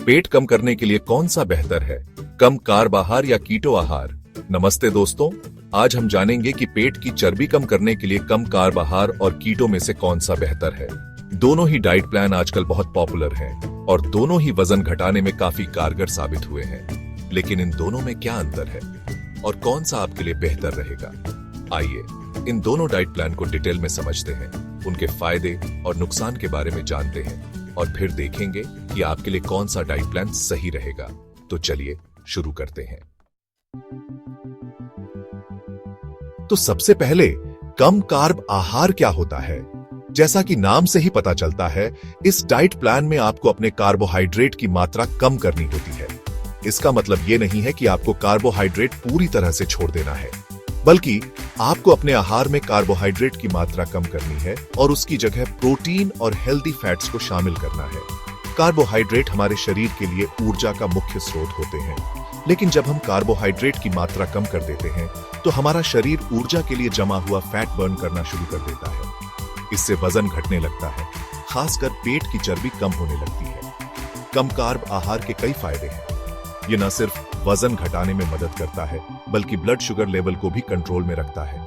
पेट कम करने के लिए कौन सा बेहतर है, कम कार्ब आहार या कीटो आहार? नमस्ते दोस्तों, आज हम जानेंगे कि पेट की चर्बी कम करने के लिए कम कार्ब आहार और कीटो में से कौन सा बेहतर है। दोनों ही डाइट प्लान आजकल बहुत पॉपुलर हैं और दोनों ही वजन घटाने में काफी कारगर साबित हुए हैं। लेकिन इन दोनों में क्या अंतर है और कौन सा आपके लिए बेहतर रहेगा? आइए इन दोनों डाइट प्लान को डिटेल में समझते हैं, उनके फायदे और नुकसान के बारे में जानते हैं और फिर देखेंगे कि आपके लिए कौन सा डाइट प्लान सही रहेगा। तो चलिए शुरू करते हैं। तो सबसे पहले कम कार्ब आहार क्या होता है? जैसा कि नाम से ही पता चलता है, इस डाइट प्लान में आपको अपने कार्बोहाइड्रेट की मात्रा कम करनी होती है। इसका मतलब यह नहीं है कि आपको कार्बोहाइड्रेट पूरी तरह से छोड़ देना है, बल्कि आपको अपने आहार में कार्बोहाइड्रेट की मात्रा कम करनी है और उसकी जगह प्रोटीन और हेल्दी फैट्स को शामिल करना है। कार्बोहाइड्रेट हमारे शरीर के लिए ऊर्जा का मुख्य स्रोत होते हैं, लेकिन जब हम कार्बोहाइड्रेट की मात्रा कम कर देते हैं तो हमारा शरीर ऊर्जा के लिए जमा हुआ फैट बर्न करना शुरू कर देता है। इससे वजन घटने लगता है, खासकर पेट की चर्बी कम होने लगती है। कम कार्ब आहार के कई फायदे हैं। ये न सिर्फ वजन घटाने में मदद करता है, बल्कि ब्लड शुगर लेवल को भी कंट्रोल में रखता है,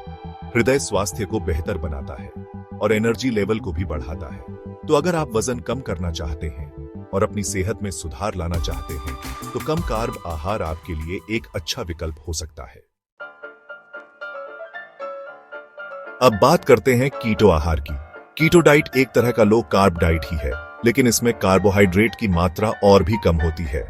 हृदय स्वास्थ्य को बेहतर बनाता है और एनर्जी लेवल को भी बढ़ाता है। तो अगर आप वजन कम करना चाहते हैं और अपनी सेहत में सुधार लाना चाहते हैं, तो कम कार्ब आहार आपके लिए एक अच्छा विकल्प हो सकता है। अब बात करते हैं कीटो आहार की। कीटो डाइट एक तरह का लो कार्ब डाइट ही है, लेकिन इसमें कार्बोहाइड्रेट की मात्रा और भी कम होती है।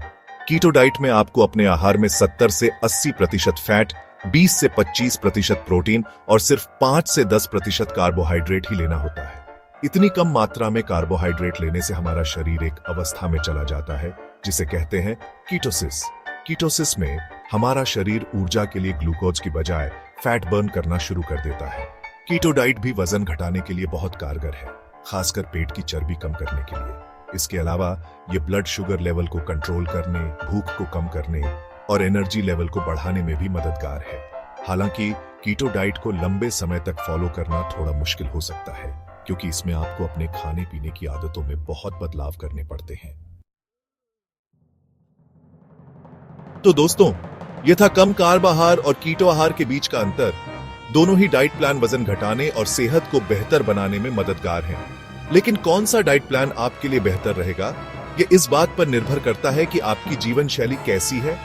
कीटो डाइट में आपको अपने आहार में 70 से 80% फैट, 20 से 25% प्रोटीन और सिर्फ 5 से 10% कार्बोहाइड्रेट ही लेना होता है। इतनी कम मात्रा में कार्बोहाइड्रेट लेने से हमारा शरीर एक अवस्था में चला जाता है जिसे कहते हैं कीटोसिस। कीटोसिस में हमारा शरीर ऊर्जा के लिए ग्लूकोज की बजाय फैट बर्न करना शुरू कर देता है। कीटो डाइट भी वजन घटाने के लिए बहुत कारगर है, खासकर पेट की चर्बी कम करने के लिए। इसके अलावा ये ब्लड शुगर लेवल को कंट्रोल करने, भूख को कम करने और एनर्जी लेवल को बढ़ाने में भी मददगार है। हालांकि कीटो डाइट को लंबे समय तक फॉलो करना थोड़ा मुश्किल हो सकता है, क्योंकि इसमें आपको अपने खाने पीने की आदतों में बहुत बदलाव करने पड़ते हैं। तो दोस्तों, यह था कम कार्ब आहार और कीटो आहार के बीच का अंतर। दोनों ही डाइट प्लान वजन घटाने और सेहत को बेहतर बनाने में मददगार हैं। लेकिन कौन सा डाइट प्लान आपके लिए बेहतर रहेगा, ये इस बात पर निर्भर करता है कि आपकी जीवन शैली कैसी है,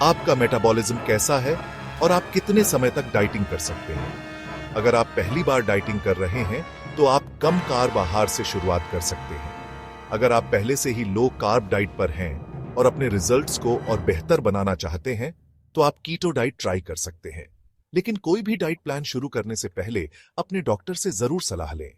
आपका मेटाबॉलिज्म कैसा है और आप कितने समय तक डाइटिंग कर सकते हैं। अगर आप पहली बार डाइटिंग कर रहे हैं तो आप कम कार्ब आहार से शुरुआत कर सकते हैं। अगर आप पहले से ही लो कार्ब डाइट पर हैं और अपने रिजल्ट्स को और बेहतर बनाना चाहते हैं तो आप कीटो डाइट ट्राई कर सकते हैं। लेकिन कोई भी डाइट प्लान शुरू करने से पहले अपने डॉक्टर से जरूर सलाह लें।